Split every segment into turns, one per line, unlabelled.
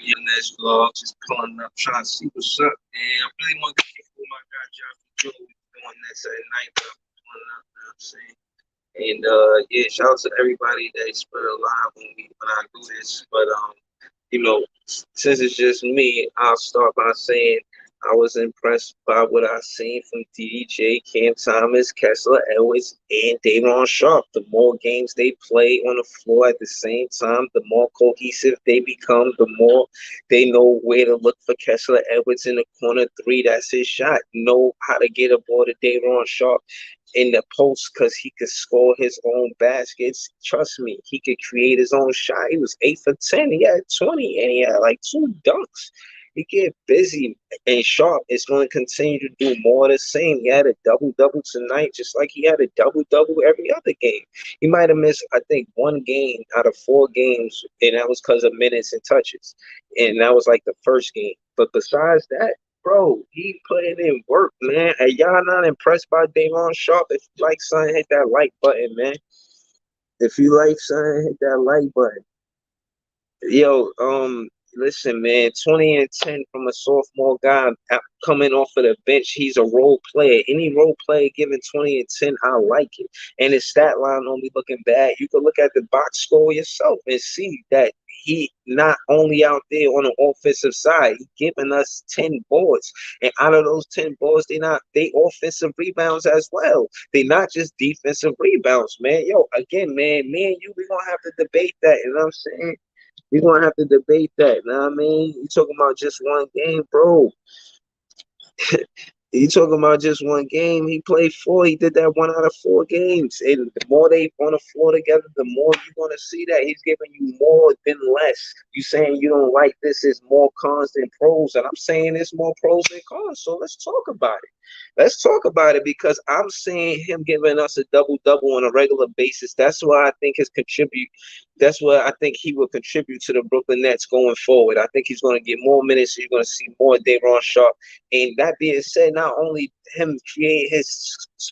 Next vlog, just pulling up, trying to see what's up. And I really want to kick with my guy Josh Joe. We doing this at night, but I'm pulling up, you know what I'm saying? And yeah, shout out to everybody that's been alive when I do this. But since it's just me, I'll start by saying I was impressed by what I seen from DJ, Cam Thomas, Kessler Edwards, and Davon Sharp. The more games they play on the floor at the same time, the more cohesive they become, the more they know where to look for Kessler Edwards in the corner three. That's his shot. Know how to get a ball to Davon Sharp in the post because he could score his own baskets. Trust me, he could create his own shot. He was 8 for 10. He had 20 and he had like two dunks. He get busy and Sharp is going to continue to do more of the same. He had a double double tonight, just like he had a double double every other game. He might have missed, I think, one game out of 4 games, and that was because of minutes and touches. And that was like the first game. But besides that, bro, he putting in work, man. Are y'all not impressed by Davon Sharp? If you like something, hit that like button, man. If you like something, hit that like button. Yo, listen, man, 20 and 10 from a sophomore guy coming off of the bench. He's a role player. Any role player giving 20 and 10, I like it. And his stat line don't be looking bad. You can look at the box score yourself and see that he not only out there on the offensive side, he giving us 10 boards. And out of those 10 boards, they offensive rebounds as well. They not just defensive rebounds, man. Yo, again, man, me and you, we gonna have to debate that. You know what I'm saying? We're gonna have to debate that. You know what I mean? You talking about just one game, bro. You talking about just one game? He played four. He did that 1 out of 4 games. And the more they on the floor together, the more you're gonna see that he's giving you more than less. You saying you don't like this is more cons than pros, and I'm saying it's more pros than cons. So let's talk about it. Let's talk about it because I'm seeing him giving us a double double on a regular basis. That's why I think his contribute. That's what I think he will contribute to the Brooklyn Nets going forward. I think he's going to get more minutes. So you're going to see more Davon Sharp. And that being said, not only him create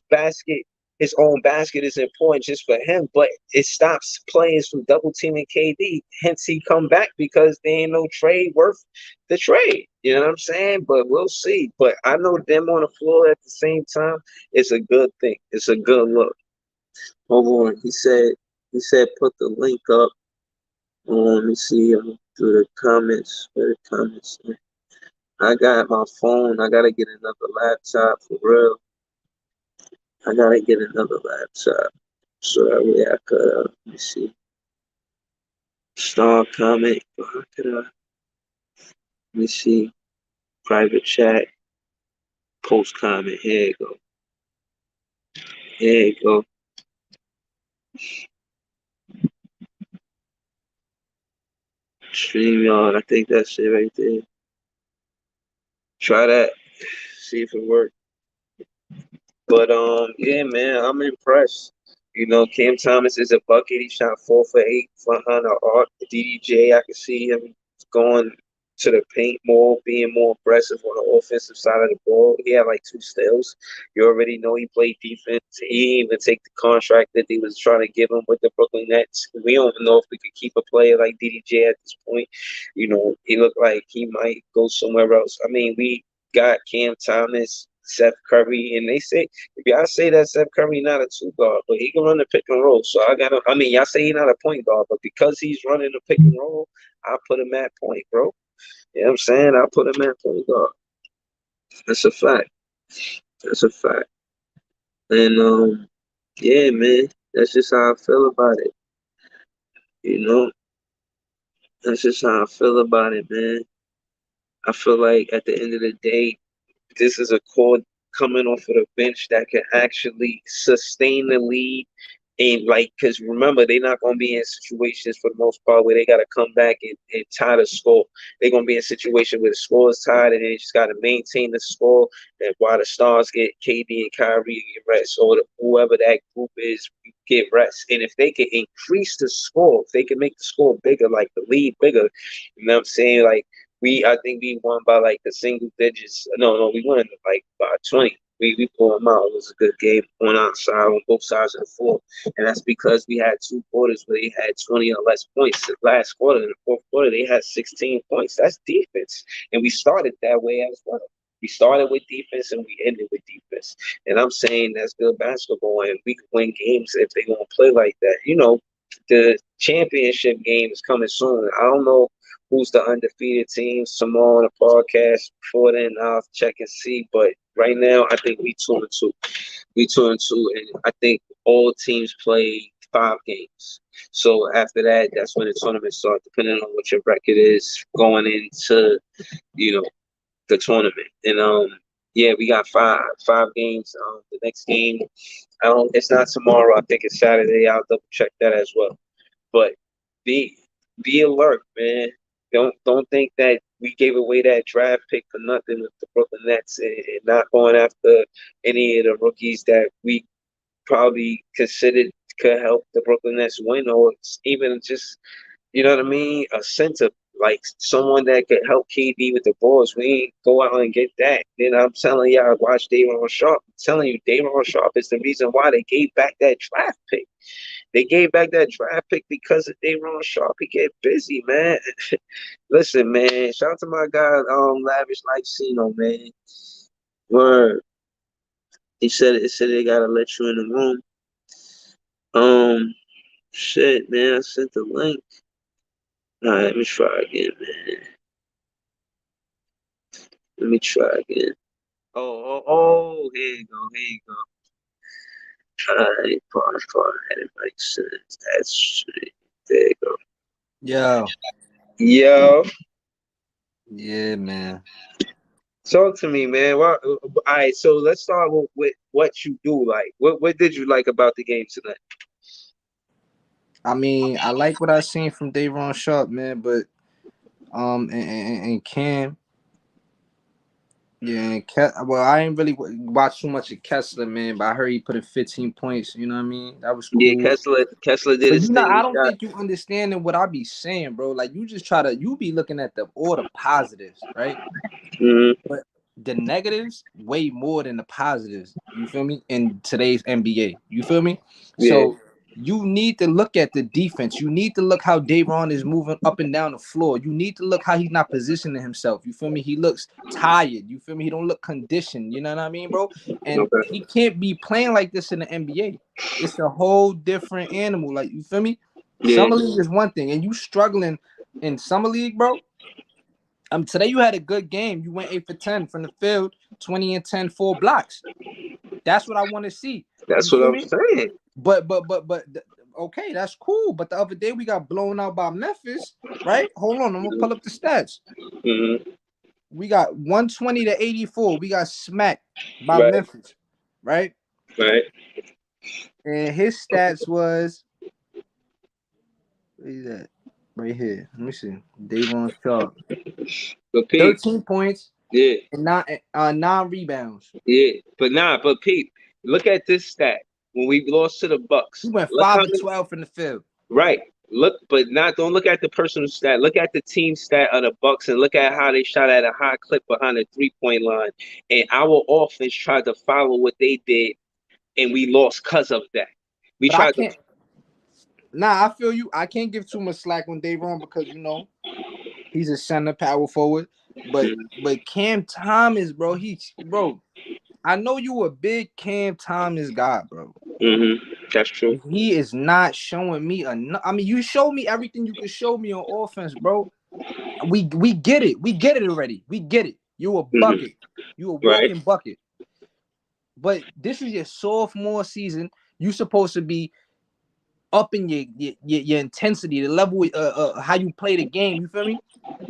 basket, his own basket is important just for him, but it stops players from double teaming KD. Hence, he come back because there ain't no trade worth the trade. You know what I'm saying? But we'll see. But I know them on the floor at the same time. It's a good thing. It's a good look. Hold on. He said put the link up. Let me see through the comments. Where the comments? I got my phone. I gotta get another laptop for real. I gotta get another laptop so that way I could. Let me see. Star comment. How could I? Let me see. Private chat. Post comment. Here you go. Here you go. StreamYard. I think that's it right there. Try that. See if it works. But yeah, man, I'm impressed. You know, Cam Thomas is a bucket. He shot 4 for 8 for Hunter Art. DDJ, I can see him going to the paint more, being more aggressive on the offensive side of the ball. He had like 2 steals. You already know he played defense. He didn't even take the contract that they was trying to give him with the Brooklyn Nets. We don't know if we could keep a player like DDJ at this point. You know, he looked like he might go somewhere else. I mean, we got Cam Thomas, Seth Curry, and they say if y'all say that Seth Curry not a 2 guard, but he can run the pick and roll. So I mean, y'all say he's not a point guard, but because he's running the pick and roll, I put him at point, bro. You know what I'm saying? I put him at point guard. That's a fact. That's a fact. And yeah, man, that's just how I feel about it. You know, that's just how I feel about it, man. I feel like at the end of the day, this is a core coming off of the bench that can actually sustain the lead. And like, because remember, they're not going to be in situations for the most part where they got to come back and tie the score. They're going to be in a situation where the score is tied and they just got to maintain the score. And while the Stars get KD and Kyrie get rest, or whoever that group is get rest. And if they can increase the score, if they can make the score bigger, like the lead bigger, you know what I'm saying? Like, I think we won by like the single digits. No, we won like by 20. We pulled them out. It was a good game on our side, on both sides of the floor. And that's because we had 2 quarters where they had 20 or less points. The last quarter, in the fourth quarter, they had 16 points. That's defense. And we started that way as well. We started with defense and we ended with defense. And I'm saying that's good basketball, and we can win games if they gonna play like that. The championship game is coming soon. I don't know who's the undefeated team. Tomorrow on the podcast. Before then, I'll check and see. But right now, I think we 2-2. We 2-2, and I think all teams play 5 games. So after that, that's when the tournament starts, depending on what your record is going into, you know, the tournament. And yeah, we got five games. The next game, it's not tomorrow. I think it's Saturday. I'll double check that as well. But be alert, man. Don't think that we gave away that draft pick for nothing with the Brooklyn Nets, and not going after any of the rookies that we probably considered could help the Brooklyn Nets win, or even just, you know what I mean, a center, like someone that could help KD with the balls. We ain't go out and get that. Then I'm telling y'all, watch Daron Sharp. I'm telling you, Daron Sharp is the reason why they gave back that draft pick. They gave back that draft pick because of Daron Sharp. He get busy, man. Listen, man. Shout out to my guy, Lavish Lifesino, man. Word. It said they gotta let you in the room. Shit, man. I sent the link. All right, let me try again, man. Let me try again. Oh, here you go. All right, pause, it makes sense. That's there you go. Yo.
Yeah, man.
Talk to me, man. All right, so let's start with what you do like. What did you like about the game tonight?
I mean, I like what I seen from Daron Sharp, man, but and Cam, yeah, and well, I ain't really watch too much of Kessler, man, but I heard he put in 15 points. You know what I mean? That was
Yeah,
cool.
Kessler did
But
his
you know,
thing.
I
He
don't
shot.
think you understanding what I be saying, bro. Like you just you be looking at all the positives, right?
Mm-hmm.
But the negatives way more than the positives. You feel me? In today's NBA, you feel me?
Yeah,
So you need to look at the defense. You need to look how Daron is moving up and down the floor. You need to look how he's not positioning himself. You feel me? He looks tired. You feel me? He don't look conditioned. You know what I mean, bro? And
okay.
he can't be playing like this in the NBA. It's a whole different animal. Like, you feel me?
Yeah,
Summer league is one thing, and you struggling in summer league, bro. Today you had a good game. You went 8 for 10 from the field, 20 and 10, 4 blocks. That's what I want to see.
that's
You
what
feel
I'm
me?
saying.
But okay, that's cool. But the other day we got blown out by Memphis, right? Hold on, I'm gonna pull up the stats.
Mm-hmm.
We got 120 to 84. We got smacked by
Right,
Memphis, right?
right.
And his stats was, what is that? Right here. Let me see. Daron Sharp.
But Pete,
13 points
yeah,
and nine rebounds.
yeah. But Pete, look at this stat. When we lost to the
He
Bucks,
went
look
5
how
for
many.
12 from the field.
Right. Look, but not. Don't look at the personal stat. Look at the team stat of the Bucks, and look at how they shot at a high clip behind the 3-point line. And our offense tried to follow what they did, and we lost because of that. We
But I
tried to.
can't. Nah, I feel you. I can't give too much slack on Daron because he's a center power forward. But Cam Thomas, bro, I know you a big Cam Thomas guy, bro.
That's true.
He is not showing me enough. I mean, you show me everything you can show me on offense, bro. We get it. We get it already. We get it. You a bucket. You a
Right.
walking bucket. But this is your sophomore season. You supposed to be upping your intensity, the level, how you play the game. You feel me?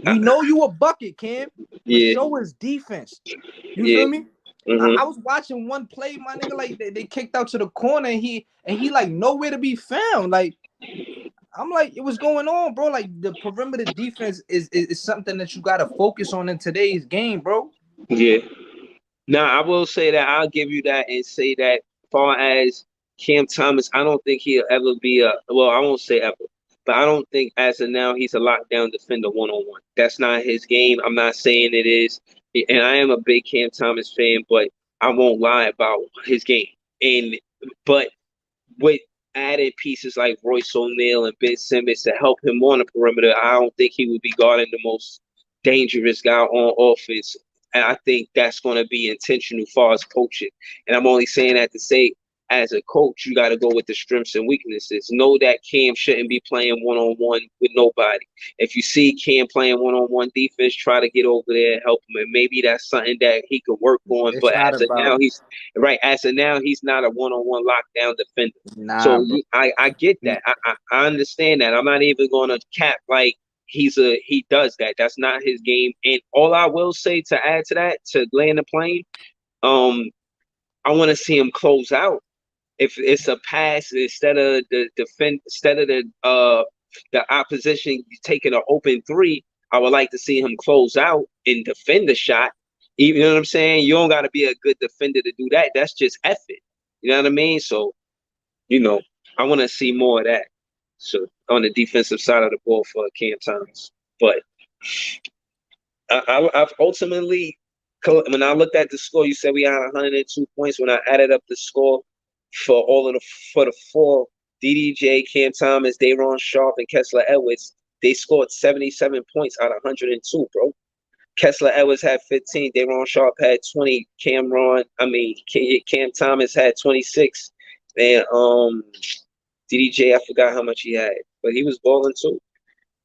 We know you a bucket, Cam, but
Yeah.
show us defense. You
Yeah.
feel me? I was watching one play, my nigga, like they kicked out to the corner, and he like nowhere to be found. Like I'm like, it was going on, bro. Like the perimeter defense is something that you gotta focus on in today's game, bro.
Yeah. Now I will say that I'll give you that and say that far as Cam Thomas, I don't think he'll ever be I won't say ever, but I don't think as of now he's a lockdown defender 1-on-1. That's not his game. I'm not saying it is. And I am a big Cam Thomas fan, but I won't lie about his game. But with added pieces like Royce O'Neal and Ben Simmons to help him on the perimeter, I don't think he would be guarding the most dangerous guy on offense. And I think that's going to be intentional as far as coaching. And I'm only saying that to say, as a coach, you got to go with the strengths and weaknesses. Know that Cam shouldn't be playing one-on-one with nobody. If you see Cam playing one-on-one defense, try to get over there and help him. And maybe that's something that he could work on.
It's
But
not
as of
about
now, he's not a one-on-one lockdown defender.
nah,
So
bro.
I get that. I understand that. I'm not even going to cap like he does that. That's not his game. And all I will say to add to that, to land the plane, I want to see him close out. If it's a pass instead of the opposition taking an open three, I would like to see him close out and defend the shot. You know what I'm saying? You don't got to be a good defender to do that. That's just effort. You know what I mean? So, I want to see more of that. So on the defensive side of the ball for Cam Thomas. But I've ultimately, when I looked at the score, you said we had 102 points. When I added up the score for the four, DDJ, Cam Thomas, Day'Ron Sharpe, and Kessler Edwards, they scored 77 points out of 102, bro. Kessler Edwards had 15, Day'Ron Sharpe had 20, Cam Thomas had 26, and DDJ, I forgot how much he had, but he was balling too.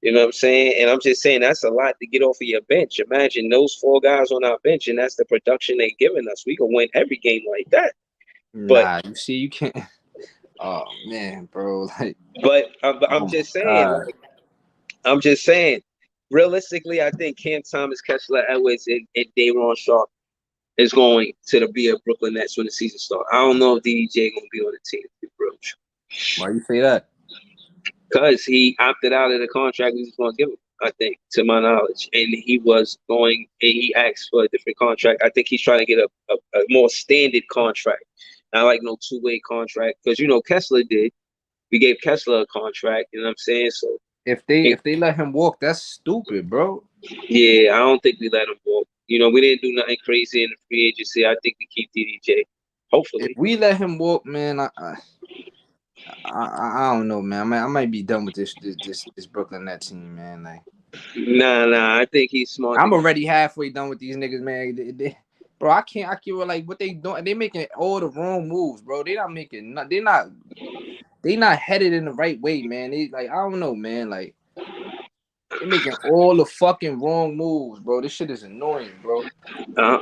You know what I'm saying? And I'm just saying that's a lot to get off of your bench. Imagine those four guys on our bench, and that's the production they're giving us. We can win every game like that.
Nah, you see, you can't. Oh man, bro.
But I'm just saying, I'm just saying, realistically, I think Cam Thomas, Kessler Edwards, and Day'Ron Sharpe is going to be a Brooklyn Nets when the season starts. I don't know if DDJ going to be on the team.
Why you say that?
Because he opted out of the contract we was going to give him, I think, to my knowledge. And he asked for a different contract. I think he's trying to get a more standard contract. Not like no two-way contract. Because, Kessler did. We gave Kessler a contract, you know what I'm saying? So
if they let him walk, that's stupid, bro.
Yeah, I don't think we let him walk. We didn't do nothing crazy in the free agency. I think we keep DDJ. Hopefully.
If we let him walk, man, I don't know, man. I might be done with this Brooklyn Nets team, man. Like,
nah. I think he's smart.
I'm already halfway done with these niggas, man. Bro, I can't like what they doing. They making all the wrong moves, bro. They not headed in the right way, man. They like, I don't know, man. Like, they making all the fucking wrong moves, bro. This shit is annoying, bro.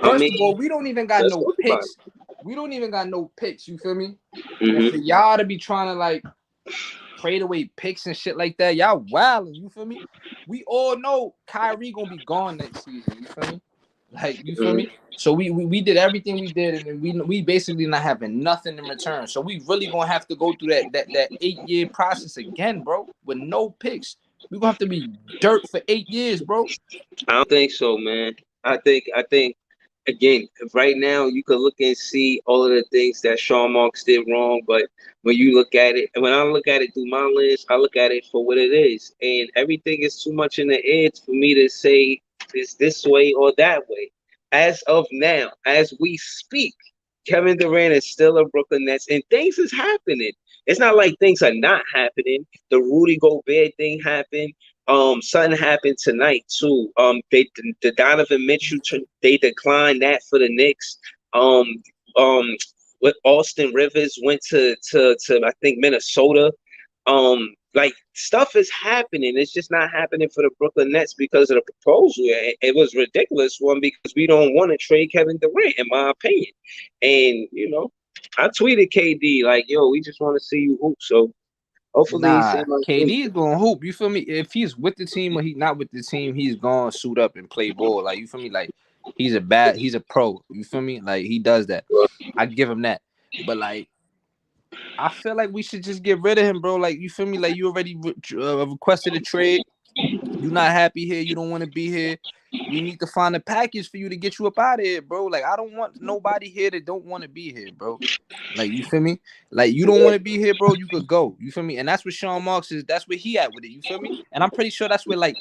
First of all, we don't even got no picks. We don't even got no picks. You feel me?
Mm-hmm.
And for y'all to be trying to like trade away picks and shit like that, y'all wilding. You feel me? We all know Kyrie gonna be gone next season. You feel me? Like, you feel me? So we did everything we did, and we basically not having nothing in return. So we really gonna have to go through that 8-year process again, bro, with no picks. We gonna have to be dirt for 8 years, bro.
I don't think so, man. I think again, right now you can look and see all of the things that Sean Marks did wrong, but when you look at it, and when I look at it through my lens, I look at it for what it is, and everything is too much in the edge for me to say it's this way or that way. As of now, as we speak, Kevin Durant is still a Brooklyn Nets, and things is happening. It's not like things are not happening. The Rudy Gobert thing happened. Something happened tonight too. The Donovan Mitchell, they declined that for the Knicks. With Austin Rivers went to I think Minnesota. Like, stuff is happening. It's just not happening for the Brooklyn Nets because of the proposal. It was ridiculous one because we don't want to trade Kevin Durant, in my opinion. And I tweeted KD like, "Yo, we just want to see you hoop." So hopefully,
KD is gonna hoop. You feel me? If he's with the team or he's not with the team, he's gonna suit up and play ball. Like, you feel me? Like, he's a pro. You feel me? Like, he does that. I give him that. But like, I feel like we should just get rid of him, bro. Like, you feel me? Like, you already requested a trade. You're not happy here. You don't want to be here. We need to find a package for you to get you up out of here, bro. Like, I don't want nobody here that don't want to be here, bro. Like, you feel me? Like, you don't want to be here, bro. You could go. You feel me? And that's what Sean Marks is. That's where he at with it. You feel me? And I'm pretty sure that's where, like,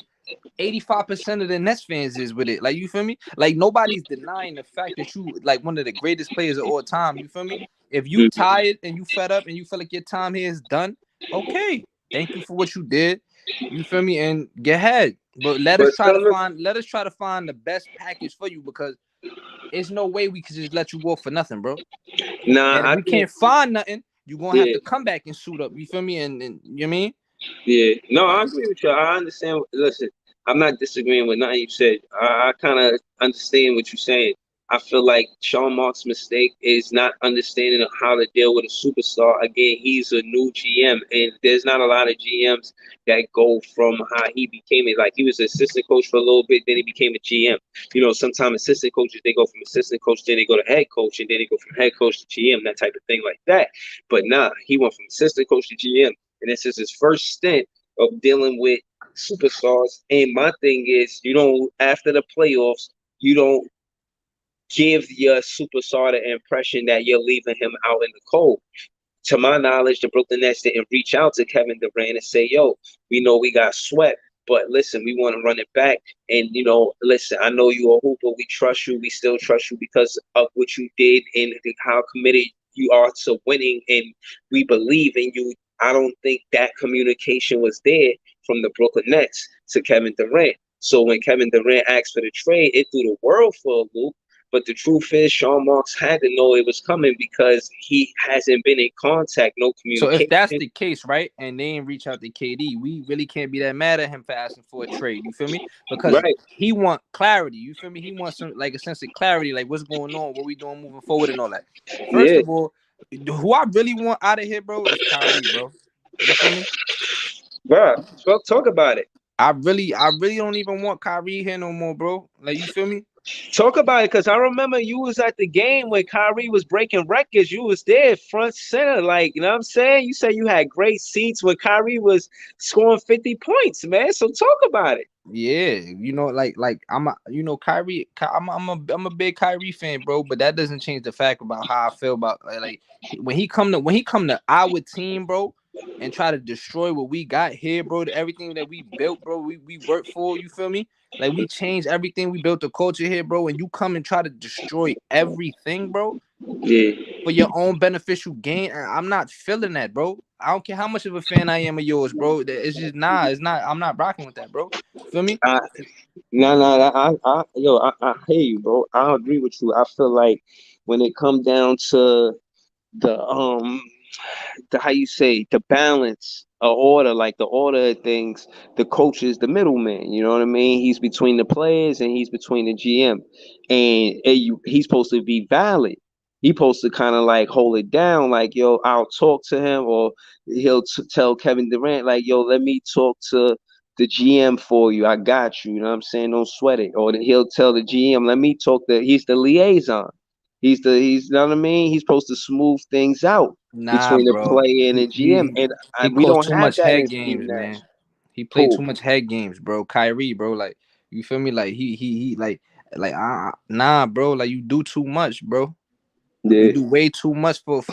85% of the Nets fans is with it. Like, you feel me? Like, nobody's denying the fact that you like one of the greatest players of all time. You feel me? If you tired and you fed up and you feel like your time here is done, okay. Thank you for what you did. You feel me? And get ahead. But let us try to find the best package for you, because there's no way we could just let you go for nothing, bro.
Nah,
and if we can't find nothing, you're gonna have to come back and suit up. You feel me? And you know what I mean?
Yeah, no, I agree with you. I understand. Listen, I'm not disagreeing with nothing you said. I kind of understand what you're saying. I feel like Sean Mark's mistake is not understanding how to deal with a superstar. Again, he's a new GM, and there's not a lot of GMs that go from how he became it. Like, he was an assistant coach for a little bit, then he became a GM. You know, sometimes assistant coaches, they go from assistant coach, then they go to head coach, and then they go from head coach to GM, that type of thing like that. But nah, he went from assistant coach to GM. And this is his first stint of dealing with superstars. And my thing is, after the playoffs, you don't give your superstar the impression that you're leaving him out in the cold. To my knowledge, the Brooklyn Nets didn't reach out to Kevin Durant and say, yo, we know we got swept, but listen, we want to run it back. And, listen, I know you're a hooper. We trust you. We still trust you because of what you did and how committed you are to winning, and we believe in you. I don't think that communication was there from the Brooklyn Nets to Kevin Durant. So when Kevin Durant asked for the trade, it threw the world for a loop. But the truth is, Sean Marks had to know it was coming because he hasn't been in contact, no communication.
So if that's the case, right, and they ain't reach out to KD, we really can't be that mad at him for asking for a trade. You feel me? Because he want clarity. You feel me? He wants some, like, a sense of clarity, like what's going on, what we doing moving forward, and all that. First of all, who I really want out of here, bro, is Kyrie, bro. You feel me?
Bro, talk about it.
I really don't even want Kyrie here no more, bro. Like, you feel me?
Talk about it, because I remember you was at the game when Kyrie was breaking records. You was there front center, like, you know what I'm saying? You said you had great seats when Kyrie was scoring 50 points, man. So talk about it.
Yeah, Kyrie. I'm a big Kyrie fan, bro. But that doesn't change the fact about how I feel about like when he come to our team, bro, and try to destroy what we got here, bro. Everything that we built, bro. We worked for. You feel me? Like, we changed everything. We built the culture here, bro. And you come and try to destroy everything, bro.
Yeah.
For your own beneficial gain. I'm not feeling that, bro. I don't care how much of a fan I am of yours, bro. It's just it's not. I'm not rocking with that, bro. Feel me?
I hear you, bro. I agree with you. I feel like when it comes down to the how you say, the balance of order, like the order of things, the coach is the middleman. You know what I mean? He's between the players and he's between the GM, and he's supposed to be valid. He's supposed to kind of like hold it down, like, yo, I'll talk to him, or he'll tell Kevin Durant, like, yo, let me talk to the GM for you. I got you. You know what I'm saying? Don't sweat it. Or he'll tell the GM, let me talk to. He's the liaison. He's you know what I mean? He's supposed to smooth things out between the player and the GM. And we don't
too
have
much
that
head
in
games,
Steve
man.
Nash.
He played too much head games, bro. Kyrie, bro, like, you feel me? Like, he nah, bro. Like, you do too much, bro.
Yeah.
You do way too much for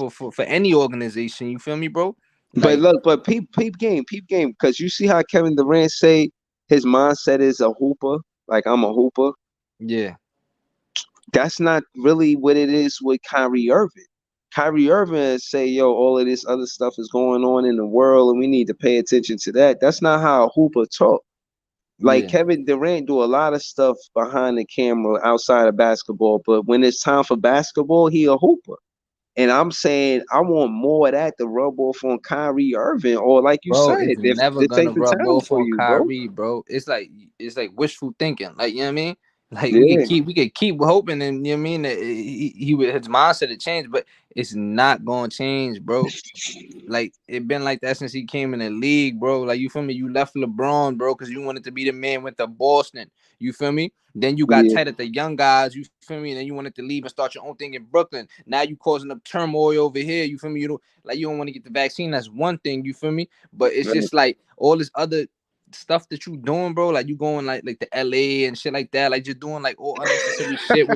any organization. You feel me, bro?
Like, but peep game, because you see how Kevin Durant say his mindset is a hooper. Like, I'm a hooper.
Yeah.
That's not really what it is with Kyrie Irving. Kyrie Irving say, yo, all of this other stuff is going on in the world and we need to pay attention to that. That's not how a hooper talk. Like, Kevin Durant do a lot of stuff behind the camera outside of basketball, but when it's time for basketball, he a hooper. And I'm saying I want more of that to rub off on Kyrie Irving, or like you said,
it's
if
never
it
gonna
takes the
rub
time
off
for
on
you,
Kyrie, bro. It's like wishful thinking. Like, you know what I mean? Like,
Yeah.
we could keep hoping, and you know what I mean, that his mindset had changed, but it's not gonna change, bro. Like, it been like that since he came in the league, bro. Like, you feel me? You left LeBron, bro, because you wanted to be the man with the Boston. You feel me? Then you got tight at the young guys. You feel me? And then you wanted to leave and start your own thing in Brooklyn. Now you causing up turmoil over here. You feel me? You don't want to get the vaccine. That's one thing. You feel me? But it's just like all this other stuff that you doing, bro. Like, you going like the LA and shit like that. Like, just doing like all unnecessary shit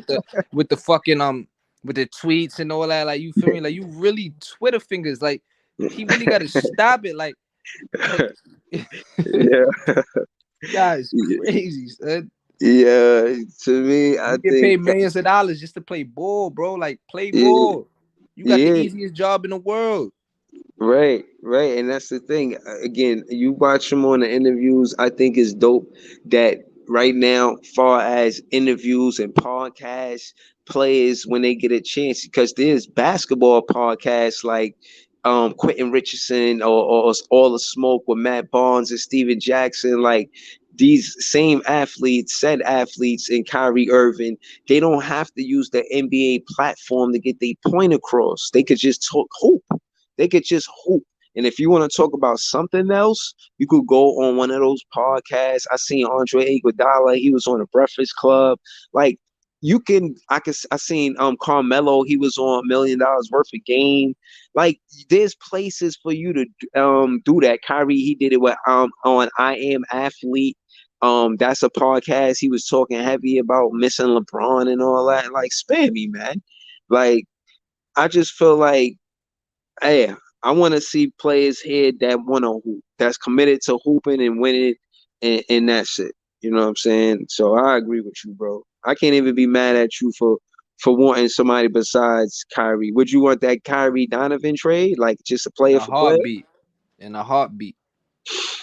with the fucking with the tweets and all that. Like, you feel me? Like, you really Twitter fingers. Like, he really got to stop it. Like
yeah.
Guys,
Yeah,
crazy, son.
yeah, to me, I
You get
think,
paid millions of dollars just to play ball, bro. Like play
yeah,
ball. You got the
yeah,
easiest job in the world.
right, right, and that's the thing. Again, you watch him on the interviews. I think it's dope that right now, far as interviews and podcasts, players when they get a chance, because there's basketball podcasts like Quentin Richardson or All the Smoke with Matt Barnes and Steven Jackson, like. These same athletes, said athletes, and Kyrie Irving, they don't have to use the NBA platform to get their point across. They could just talk hoop. They could just hoop. And if you want to talk about something else, you could go on one of those podcasts. I seen Andre Iguodala. He was on the Breakfast Club. Like you can, I seen Carmelo. He was on $1 million worth of game. Like there's places for you to do that. Kyrie, he did it with on I Am Athlete. That's a podcast. He was talking heavy about missing LeBron and all that. Like spare me, man. Like I just feel like, hey, I want to see players here that want to hoop, that's committed to hooping and winning, and that's it. You know what I'm saying? So I agree with you, bro. I can't even be mad at you for wanting somebody besides Kyrie. Would you want that Kyrie Donovan trade, like just a
In
player
a
for player?
heartbeat. In a heartbeat.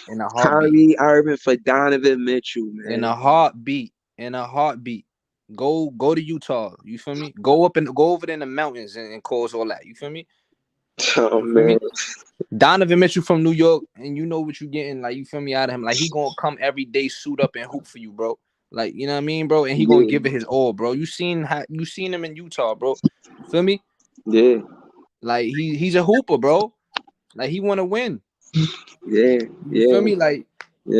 In a heartbeat.
Kyrie Irving for Donovan Mitchell,
In
man.
a heartbeat. In a heartbeat. Go to Utah. You feel me? Go over there in the mountains and cause all that. You feel me?
Oh
You feel
man,
me? Donovan Mitchell from New York, and you know what you getting. Like you feel me out of him. Like he gonna come every day, suit up and hoop for you, bro. Like you know what I mean, bro. And he gonna
yeah,
give it his all, bro. You seen him in Utah, bro. Feel me?
yeah,
Like he's a hooper, bro. Like he want to win.
yeah,
You feel
yeah,
me? Like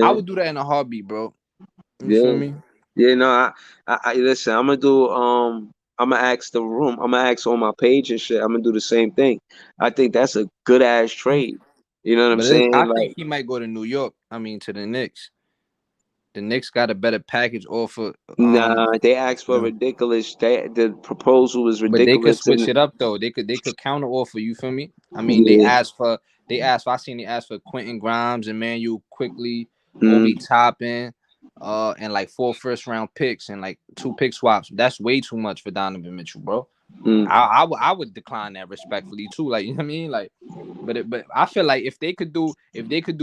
I
yeah,
would do that in a heartbeat, bro. You feel
yeah.
me?
Yeah, no, I listen. I'm gonna do. I'm gonna ask the room. I'm gonna ask on my page and shit. I'm gonna do the same thing. I think that's a good ass trade. You know what I'm
I
saying?
think
Like,
he might go to New York. I mean, to the Knicks. The Knicks got a better package offer.
nah, they asked for
Yeah.
ridiculous. The proposal was
But they could
ridiculous,
switch
and
it up though. They could counter offer. You feel me? I mean,
yeah,
I seen they asked for Quentin Grimes, Emmanuel Quickly, Obi
mm,
Toppin, and like 4 first-round picks and like 2 pick swaps. That's way too much for Donovan Mitchell, bro.
mm,
I would decline that respectfully too. Like you know what I mean? Like, but I feel like if they could do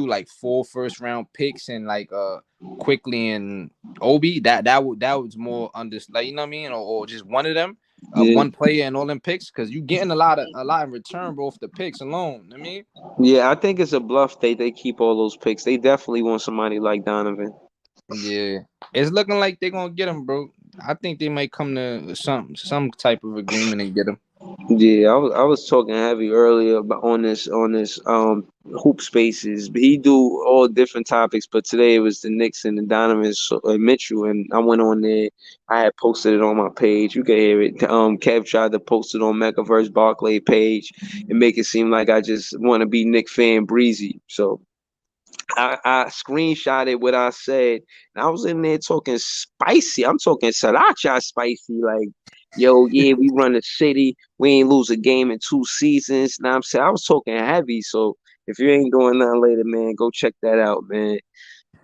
like 4 first-round picks and like Quickly and Obi, that was more under like you know what I mean, or just one of them,
yeah,
one player and all them picks, because you getting a lot in return, bro, for the picks alone. You know what I mean,
yeah. I think it's a bluff. They keep all those picks. They definitely want somebody like Donovan.
yeah, it's looking like they're gonna get him, bro. I think they might come to some type of agreement and get him.
Yeah, I was talking heavy earlier about on this hoop spaces. He do all different topics, but today it was the Knicks and the Donovan Mitchell, and I went on there. I had posted it on my page. You can hear it. Kev tried to post it on Megaverse Barclay page and make it seem like I just want to be Nick fan breezy. So I screenshotted what I said. And I was in there talking spicy. I'm talking sriracha spicy. Like, yo, yeah, we run the city. We ain't lose a game in 2 seasons. Now I'm saying I was talking heavy. So if you ain't doing nothing later, man, go check that out, man.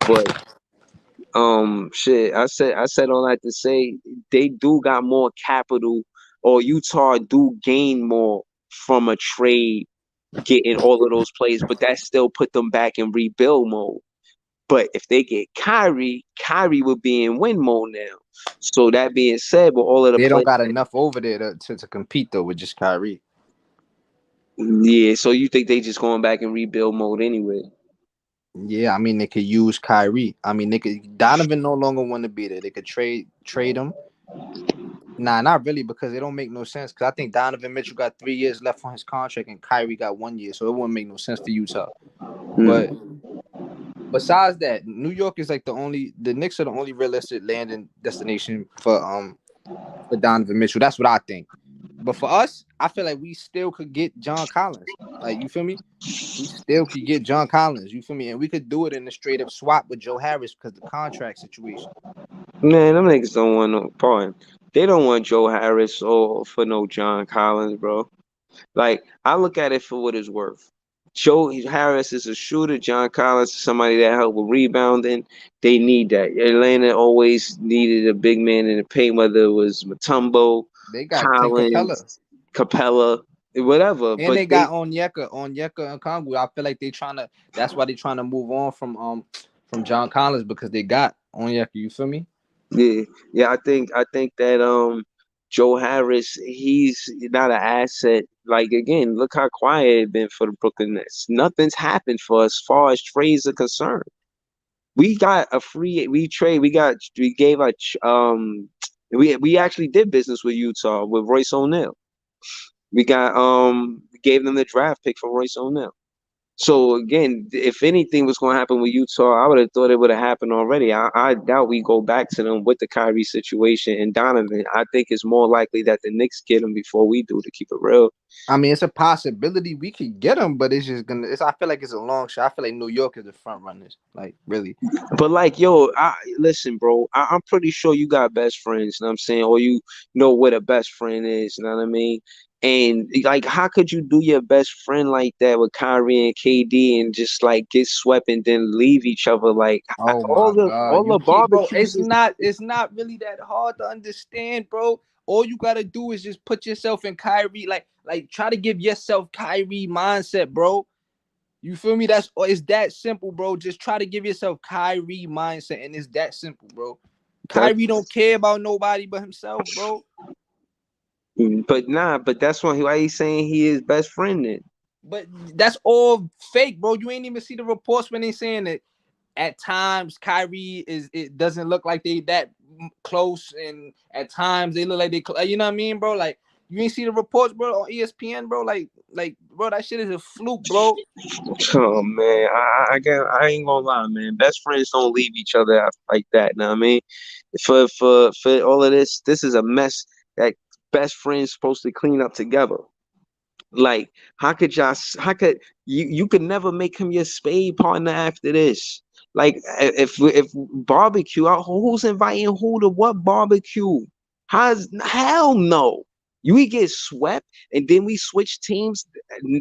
But shit, I said all that to say they do got more capital, or Utah do gain more from a trade getting all of those plays, but that still put them back in rebuild mode. But if they get Kyrie will be in win mode now. So that being said, with all of the
They don't
players,
got enough over there to compete though with just Kyrie.
yeah. So you think they just going back in rebuild mode anyway?
Yeah, I mean they could use Kyrie. I mean they could Donovan no longer want to be there. They could trade him. Nah, not really because it don't make no sense. Because I think Donovan Mitchell got 3 years left on his contract and Kyrie got 1 year, so it wouldn't make no sense for Utah. But
Mm.
besides that, New York is like the Knicks are the only realistic landing destination for Donovan Mitchell. That's what I think. But for us, I feel like we still could get John Collins. Like you feel me? We still could get John Collins. You feel me? And we could do it in a straight up swap with Joe Harris because the contract situation.
Man, them niggas don't want no pardon. They don't want Joe Harris or for no John Collins, bro. Like I look at it for what it's worth. Joe Harris is a shooter. John Collins is somebody that help with rebounding. They need that. Atlanta always needed a big man in the paint, whether it was Mutombo,
They got Clint Capella.
Collins, Capella, whatever.
And
But
they got Onyeka and Congo. I feel like they trying to. That's why they trying to move on from John Collins because they got Onyeka. You feel me?
yeah, I think that Joe Harris, he's not an asset. Like again, look how quiet it been for the Brooklyn Nets. Nothing's happened for us as far as trades are concerned. We got a free we trade. We gave a we actually did business with Utah with Royce O'Neal. We gave them the draft pick for Royce O'Neal. So again, if anything was going to happen with Utah, I would have thought it would have happened already. I doubt we go back to them with the Kyrie situation and Donovan. I think it's more likely that the Knicks get him before we do, to keep it real.
I mean, it's a possibility we could get him, but it's just gonna. I feel like it's a long shot. I feel like New York is the front runners. Like really.
But like, yo, listen, bro. I'm pretty sure you got best friends. You know what I'm saying, or you know what a best friend is. You know what I mean? And like, how could you do your best friend like that with Kyrie and KD and just like get swept and then leave each other? Like
Oh
all
my
the
God,
all
you
the
keep, bro.
barbecues.
It's not really that hard to understand, bro. All you gotta do is just put yourself in Kyrie, like try to give yourself Kyrie mindset, bro. You feel me? It's that simple, bro. Just try to give yourself Kyrie mindset, and it's that simple, bro. Kyrie don't care about nobody but himself, bro.
But that's why he's saying he is best friend then.
But that's all fake, bro. You ain't even see the reports when they saying that at times Kyrie it doesn't look like they that close, and at times they look like they, you know what I mean, bro? Like you ain't see the reports, bro, on ESPN, bro. Like bro, that shit is a fluke, bro.
Oh man, I ain't gonna lie, man. Best friends don't leave each other out like that. Know what I mean? For all of this is a mess that best friends supposed to clean up together. Like, how could you could never make him your spade partner after this? Like, if barbecue, who's inviting who to what barbecue? Hell no. We get swept and then we switch teams.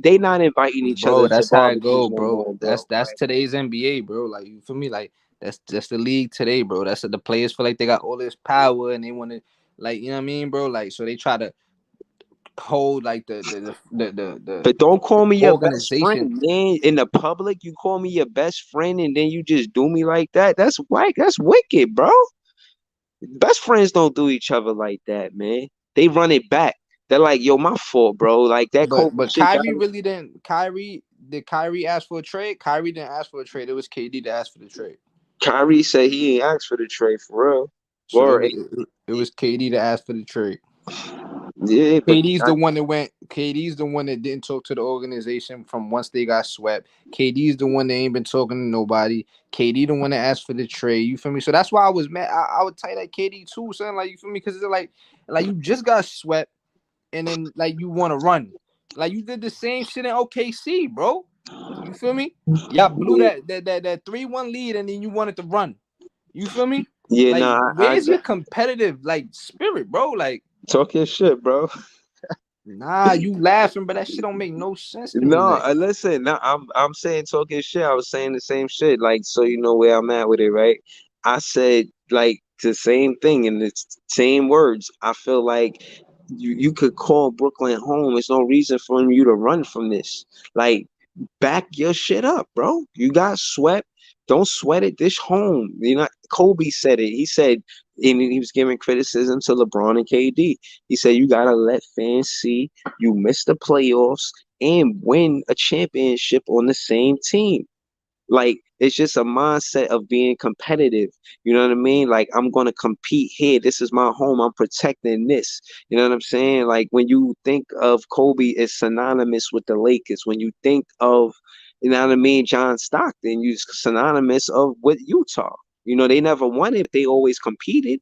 They not inviting each other
Bro,
to
that's how it
barbecues
go,
no
bro.
more, bro.
That's today's NBA, bro. Like you feel me? Like that's the league today, bro. That's the players feel like they got all this power and they want to, like, you know what I mean, bro. Like so they try to hold like the
But don't call me your best
organization.
friend, man. In the public, you call me your best friend and then you just do me like that. That's whack. That's wicked, bro. Best friends don't do each other like that, man. They run it back. They're like, yo, my fault, bro. Like that Kobe
But
shit got
Kyrie really didn't. Did Kyrie ask for a trade? Kyrie didn't ask for a trade. It was KD that asked for the trade.
Kyrie said he ain't asked for the trade for real.
So
Or
it was KD that asked for the trade.
yeah, but
KD's the one that went. KD's the one that didn't talk to the organization from once they got swept. KD's the one that ain't been talking to nobody. KD the one that asked for the trade. You feel me? So that's why I was mad. I would tell that KD too, son. Like you feel me? Because it's like you just got swept, and then like you want to run. Like you did the same shit in OKC, bro. You feel me? Y'all blew that 3-1 lead, and then you wanted to run. You feel me?
yeah,
Like
nah,
where's your competitive like spirit, bro? Like.
talk your shit, bro.
Nah, you laughing, but that shit don't make no sense to me.
No,
Like,
listen, no, I'm saying talking shit. I was saying the same shit, like so you know where I'm at with it, right? I said like the same thing in the same words. I feel like you could call Brooklyn home. There's no reason for you to run from this. Like, back your shit up, bro. You got swept. Don't sweat it. This home. You know, Kobe said it. He said, and he was giving criticism to LeBron and KD. He said, you gotta let fans see you missed the playoffs and win a championship on the same team. Like, it's just a mindset of being competitive. You know what I mean? Like, I'm going to compete here. This is my home. I'm protecting this. You know what I'm saying? Like, when you think of Kobe, it's synonymous with the Lakers. When you think of, you know what I mean, John Stockton, you synonymous of with Utah. You know, they never won it. They always competed.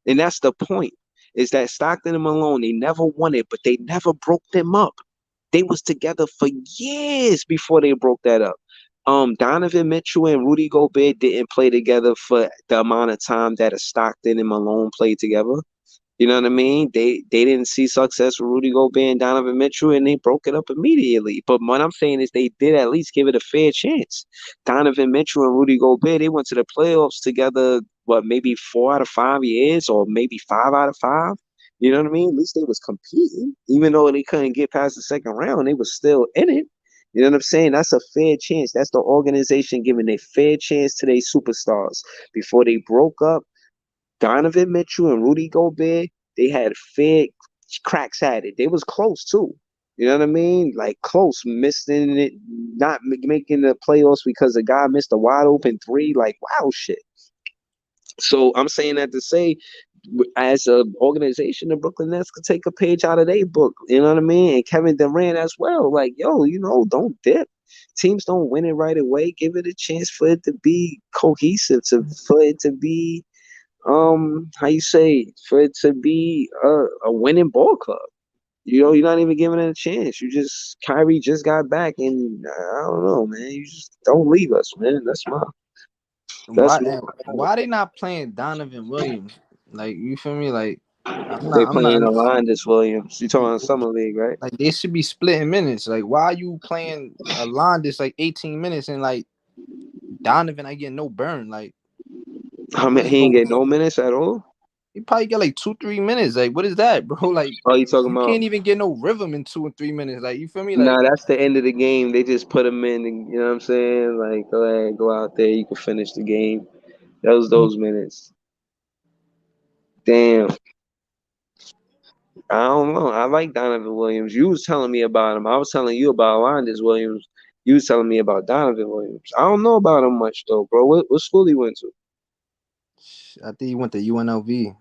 And that's the point, is that Stockton and Malone, they never won it, but they never broke them up. They was together for years before they broke that up. Donovan Mitchell and Rudy Gobert didn't play together for the amount of time that a Stockton and Malone played together. You know what I mean? They didn't see success with Rudy Gobert and Donovan Mitchell, and they broke it up immediately. But what I'm saying is they did at least give it a fair chance. Donovan Mitchell and Rudy Gobert, they went to the playoffs together, what, maybe 4 out of 5 years, or maybe 5 out of 5. You know what I mean? At least they was competing, even though they couldn't get past the second round. They was still in it. You know what I'm saying? That's a fair chance. That's the organization giving a fair chance to their superstars before they broke up. Donovan Mitchell and Rudy Gobert, they had fair cracks at it. They was close too. You know what I mean? Like close, missing it, not making the playoffs because a guy missed a wide open three. Like wow, shit. So I'm saying that to say, as an organization, the Brooklyn Nets could take a page out of their book. You know what I mean? And Kevin Durant as well. Like yo, don't dip. Teams don't win it right away. Give it a chance for it to be cohesive, for it to be how you say, for it to be a winning ball club. You're not even giving it a chance. Kyrie just got back, and I don't know, man. You just don't leave us, man. That's my
Why they not playing Donovan Williams? Like you feel me? Like I'm
They
not I'm
playing
not
Alondas Williams. You talking Summer League, right?
like they should be splitting minutes. Like why are you playing Alondas like 18 minutes and like Donovan I get no burn? Like
I mean,
ain't
he ain't
no
get no minutes at all.
he probably get like 2-3 minutes. Like what is that, bro? Like
Oh, you talking
you
about?
can't even get no rhythm in 2 and 3 minutes. Like you feel me? Like
Nah, that's the end of the game. They just put him in, and, you know what I'm saying? Like, go ahead, go out there. You can finish the game. Those minutes. Damn. I don't know. I like Donovan Williams. You was telling me about him. I was telling you about Alondas Williams. You was telling me about Donovan Williams. I don't know about him much though, bro. What school he went to?
I think he went to UNLV.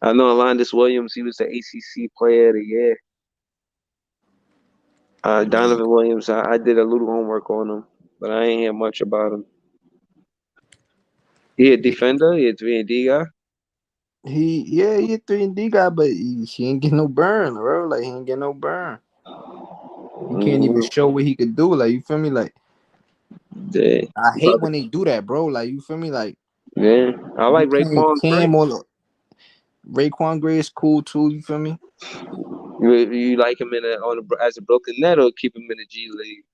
I know Alondas Williams. He was the ACC Player of the Year. Donovan Williams. I did a little homework on him, but I ain't hear much about him. He a defender. He a 3-and-D guy.
He a 3-and-D guy, but he ain't get no burn, bro. Like he ain't get no burn. He can't even show what he could do. Like you feel me? Like
Yeah.
I hate when they do that, bro. Like you feel me? Like
Yeah. I like
playing
Raekwon Gray.
Cam or Raekwon Gray is cool too. You feel me?
You like him as a Brooklyn Net or keep him in the G League?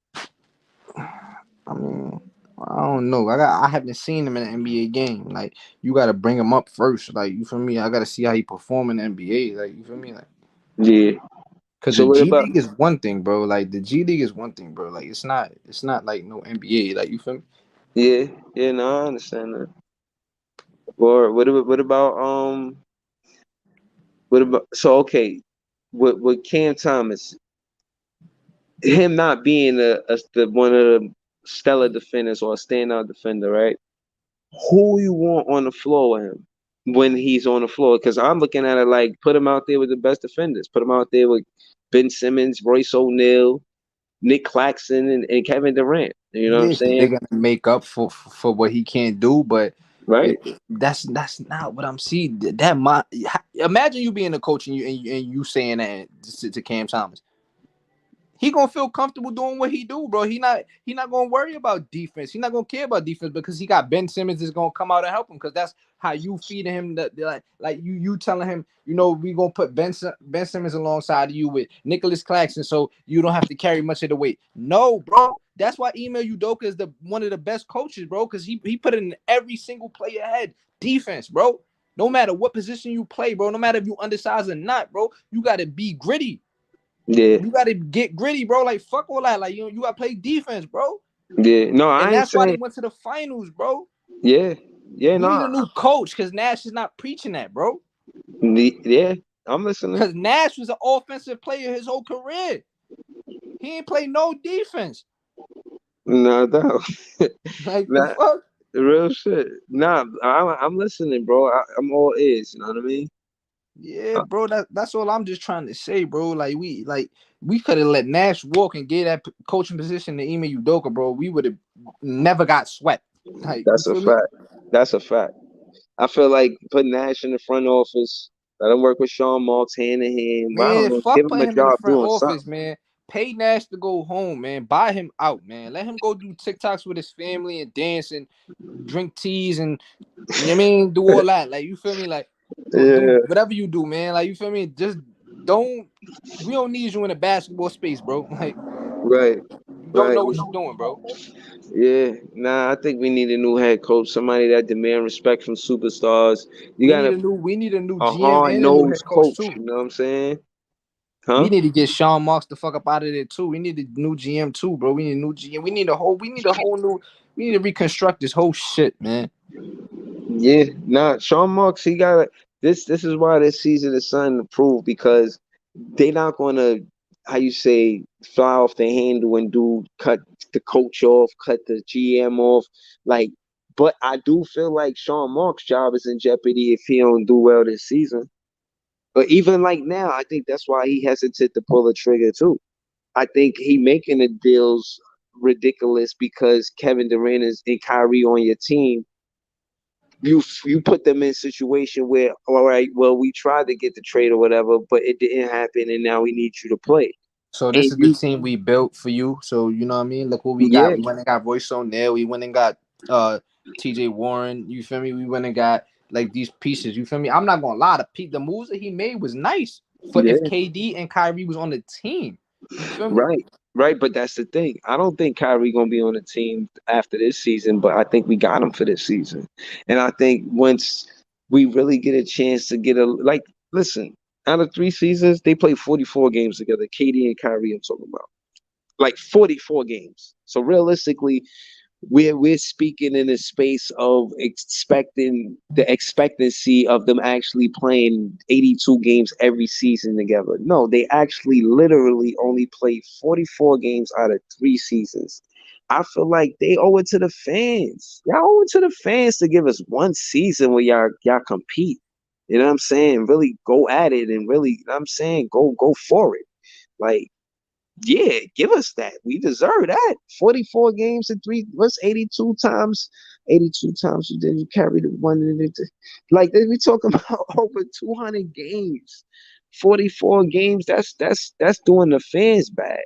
I mean, I don't know. I haven't seen him in an NBA game. Like you got to bring him up first. Like you feel me? I got to see how he perform in the NBA. Like you feel me? Like
Yeah.
because
So
the
what
G
about?
League is one thing, bro. Like the G League is one thing, bro. Like it's not like no NBA. Like you feel me?
Yeah. Yeah. No, I understand that. Or what about so okay, with Cam Thomas, him not being one of the stellar defenders or a standout defender, right? Who you want on the floor with him when he's on the floor? Because I'm looking at it like put him out there with the best defenders. Put him out there with Ben Simmons, Royce O'Neal, Nick Claxton, and Kevin Durant. You know what I'm
Yeah, because they're
saying?
gonna make up for what he can't do, but
Right?
that's not what I'm seeing. Imagine you being a coach and you saying that to Cam Thomas. He gonna feel comfortable doing what he do, bro. He not gonna worry about defense. He not gonna care about defense because he got Ben Simmons is gonna come out and help him because that's how you feeding him like you telling him, we gonna put Ben Simmons alongside of you with Nicholas Claxton so you don't have to carry much of the weight. No, bro. That's why Ime Udoka is one of the best coaches, bro, because he put it in every single player ahead. Defense, bro. No matter what position you play, bro, no matter if you undersized or not, bro, you gotta be gritty.
Yeah.
You gotta get gritty, bro. Like fuck all that. Like you gotta play defense, bro.
Yeah. No, I
And
ain't
that's why they
saying.
went to the finals, bro.
Yeah. Yeah.
We need
No.
a new coach because Nash is not preaching that, bro.
Yeah. I'm listening.
Because Nash was an offensive player his whole career. He ain't play no defense.
No doubt.
Like the
Nah,
fuck.
real shit. Nah, I'm listening, bro. I'm all ears. You know what I mean?
Yeah, bro. That's all I'm just trying to say, bro. Like we could have let Nash walk and get that coaching position to Ime Udoka, bro. We would have never got swept. Like you
That's a
feel me?
fact. That's a fact. I feel like putting Nash in the front office, let him work with Sean Moulton. I don't
Man,
know, give
fuck
him
putting
a
him in the
job
front
doing
office,
something.
man. Pay Nash to go home, man. Buy him out, man. Let him go do TikToks with his family and dance and drink teas and you know what I mean, do all that. Like you feel me? Like do
Yeah,
whatever you do, man. Like, you feel me? Just don't. We don't need you in the basketball space, bro. Like,
right,
you don't
right.
know what you're doing, bro.
Yeah, nah, I think we need a new head coach, somebody that demand respect from superstars. You got
We need a new
a
GM
hard
and a new
nosed
head coach
coach.
too.
You know what I'm saying?
We
Huh?
need to get Sean Marks the fuck up out of there too. We need a new GM too, bro. We need a new GM. We need to reconstruct this whole shit, man.
Yeah, nah. Sean Marks, he got this. This is why this season is something to prove because they not gonna, how you say, fly off the handle and cut the coach off, cut the GM off. Like, but I do feel like Sean Marks' job is in jeopardy if he don't do well this season. But even like now, I think that's why he hesitated to pull the trigger too. I think he making the deals ridiculous because Kevin Durant is and Kyrie on your team. You put them in a situation where, all right, well, we tried to get the trade or whatever, but it didn't happen, and now we need you to play.
So this
And
is the team we built for you. So you know what I mean? Look what we got.
yeah,
We went and got Royce O'Neal. We went and got TJ Warren. You feel me? We went and got like these pieces. You feel me? I'm not gonna lie, the moves that he made was nice for if
yeah,
KD and Kyrie was on the team. You feel me?
right, right. But that's the thing. I don't think Kyrie gonna be on the team after this season, but I think we got him for this season. And I think once we really get a chance to get a like, listen, out of 3 seasons, they played 44 games together. KD and Kyrie, I'm talking about. Like 44 games. So realistically, we're speaking in a space of expecting the expectancy of them actually playing 82 games every season together. No, they actually literally only played 44 games out of 3 seasons. I feel like they owe it to the fans. Y'all owe it to the fans to give us one season where y'all compete. You know what I'm saying? Really go at it and really, you know what I'm saying, go for it. Like, yeah, give us that. We deserve that. 44 games in three. What's 82 times? 82 times you carry the one in it. Like we talking about over 200 games. 44 games. That's doing the fans bad.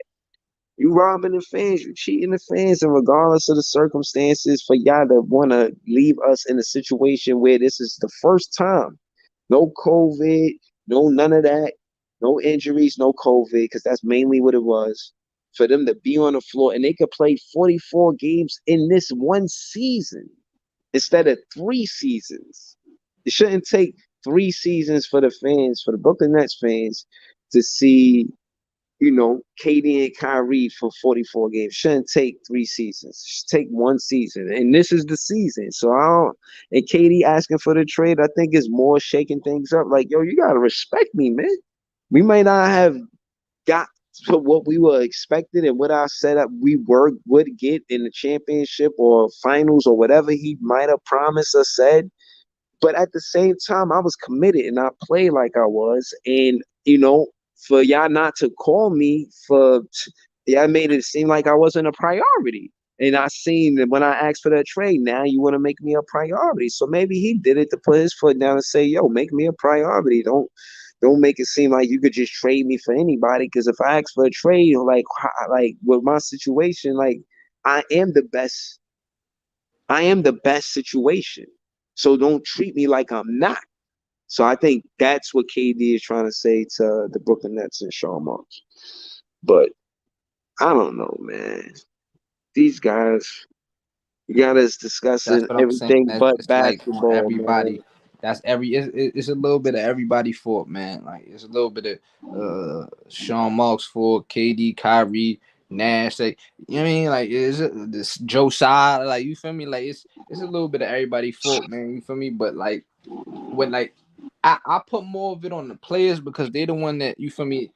You robbing the fans, you cheating the fans, and regardless of the circumstances, for y'all to want to leave us in a situation where this is the first time, no COVID, no none of that, no injuries, no COVID, because that's mainly what it was. For them to be on the floor and they could play 44 games in this one season instead of 3 seasons. It shouldn't take 3 seasons for the fans, for the Brooklyn Nets fans, to see KD and Kyrie for 44 games. Shouldn't take 3 seasons. Should take one season. And this is the season. So I don't, and KD asking for the trade, I think is more shaking things up. Like, yo, you gotta respect me, man. We may not have got to what we were expected and what I set up would get in the championship or finals or whatever he might have promised or said. But at the same time, I was committed and I played like I was. And, for y'all not to call me y'all made it seem like I wasn't a priority. And I seen that when I asked for that trade, now you want to make me a priority. So maybe he did it to put his foot down and say, yo, make me a priority. Don't make it seem like you could just trade me for anybody. Because if I ask for a trade, like with my situation, like I am the best. I am the best situation. So don't treat me like I'm not. So I think that's what KD is trying to say to the Brooklyn Nets and Sean Marks. But I don't know, man. These guys got us
That's
discussing
what I'm saying.
everything but
It's like on
basketball, man.
everybody. It's a little bit of everybody fault, man. Like it's a little bit of Sean Marks fault, KD, Kyrie, Nash. Like you know what I mean? Like is this Joe Tsai? Like you feel me? Like it's a little bit of everybody fault, man. You feel me? But like when like I put more of it on the players because they're the one that you feel me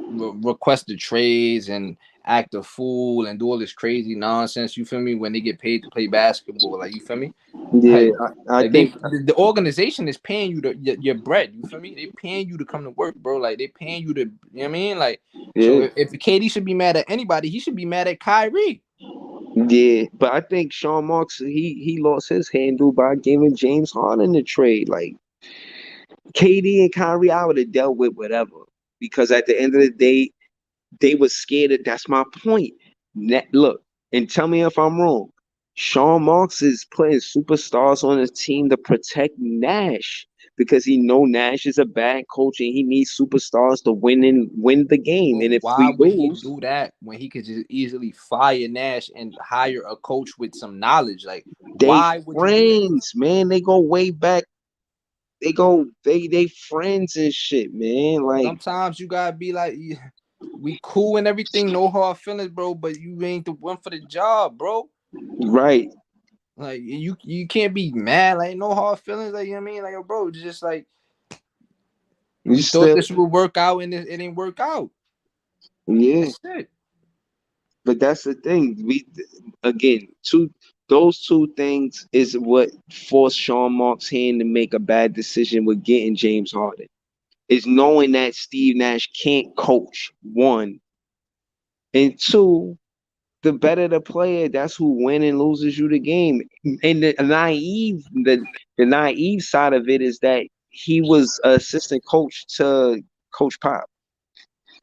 request the trades and act a fool and do all this crazy nonsense. You feel me? When they get paid to play basketball, like you feel me?
Yeah,
Like,
I
like they
think
the organization is paying you your bread. You feel me? They paying you to come to work, bro. Like they paying you to, you know what I mean? Like so
yeah,
if KD should be mad at anybody, he should be mad at Kyrie.
yeah. But I think Sean Marks he lost his handle by giving James Harden the trade. Like KD and Kyrie, I would have dealt with whatever because at the end of the day, they were scared. That's my point. Look, and tell me if I'm wrong. Sean Marks is putting superstars on his team to protect Nash. because he know Nash is a bad coach and he needs superstars to win the game.
But
And if
why
we
would he
lose,
do that when he could just easily fire Nash and hire a coach with some knowledge? Like,
they
why would you do that?
friends, man. They go way back. They friends and shit, man. Like,
Sometimes you gotta be like, yeah, we cool and everything, no hard feelings, bro. But you ain't the one for the job, bro.
right.
Like you can't be mad, like no hard feelings, like you know what I mean, like yo, bro, it's just like
You
we thought
still,
this would work out and it didn't work out.
yeah.
That's it.
But that's the thing. We again, those two things is what forced Sean Marks' hand to make a bad decision with getting James Harden. Is knowing that Steve Nash can't coach, one, and two, the better the player, that's who win and loses you the game. And the naive side of it is that he was assistant coach to Coach Pop.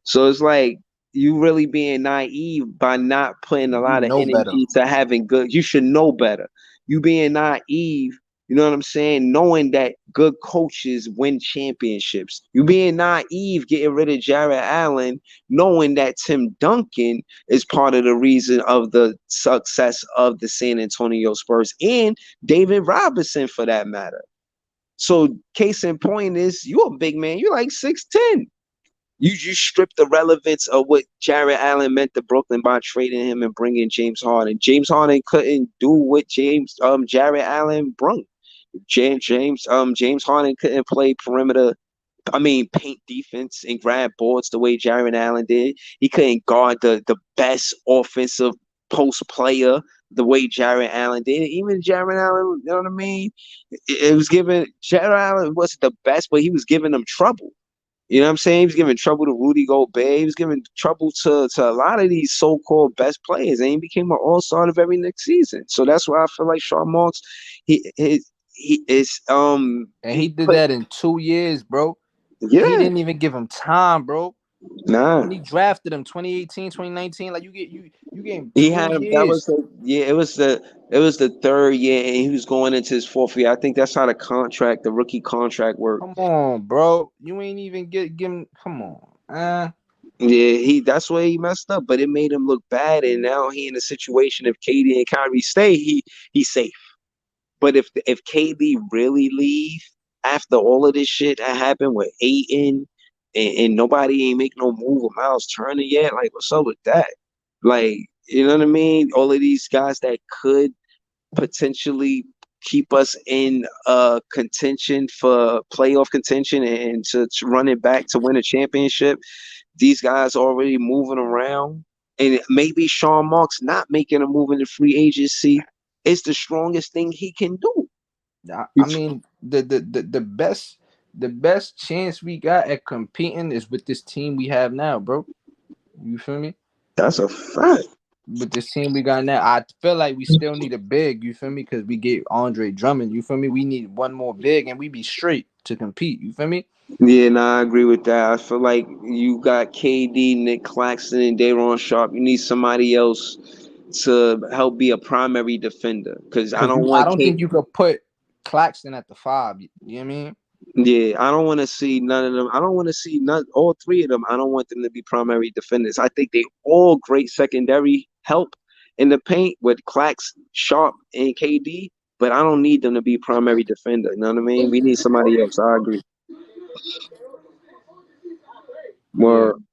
So it's like you really being naive by not putting a
You
lot of
know better.
energy to having good. You should know better. You being naive, you know what I'm saying? Knowing that good coaches win championships. You being naive, getting rid of Jared Allen, knowing that Tim Duncan is part of the reason of the success of the San Antonio Spurs and David Robinson for that matter. So case in point is you're a big man. You're like 6'10". You strip the relevance of what Jared Allen meant to Brooklyn by trading him and bringing James Harden. James Harden couldn't do what Jared Allen brung. James Harden couldn't play perimeter. I mean, paint defense and grab boards the way Jared Allen did. He couldn't guard the best offensive post player the way Jared Allen did. Even Jared Allen, you know what I mean? It was giving Jared Allen wasn't the best, but he was giving them trouble. You know what I'm saying? He was giving trouble to Rudy Gobert. He was giving trouble to a lot of these so-called best players, and he became an all-star the very next season. So that's why I feel like Sean Marks, he is
And he did that in 2 years, bro.
yeah,
He didn't even give him time, bro.
nah.
When he drafted him 2018, 2019, like you getting
He
2
had him. That was
years.
it was the third year, and he was going into his fourth year. I think that's how the rookie contract worked.
Come on, bro. You ain't even give him. Come on.
Yeah, that's where he messed up, but it made him look bad, and now he in a situation. If KD and Kyrie stay, he's safe. But if KD really leave after all of this shit that happened with Ayton and nobody ain't make no move with Miles Turner yet, like what's up with that? Like, you know what I mean? All of these guys that could potentially keep us in contention for playoff contention and to run it back to win a championship. These guys already moving around. And maybe Sean Marks not making a move in the free agency is the strongest thing he can do.
I mean, the best chance we got at competing is with this team we have now, bro. You feel me?
That's a fact.
With this team we got now, I feel like we still need a big. You feel me? Because we get Andre Drummond. You feel me? We need one more big, and we be straight to compete. You feel me?
Yeah, I agree with that. I feel like you got KD, Nick Claxton, and Day'Ron Sharpe. You need somebody else to help be a primary defender because I don't
I
want
don't think you could put Claxton at the 5. You know what I mean?
Yeah, I don't want to see none of them. I don't want to see all three of them. I don't want them to be primary defenders. I think they all great secondary help in the paint with Clax, Sharp, and KD, but I don't need them to be primary defender. You know what I mean? We need somebody else. I agree. More.
Yeah.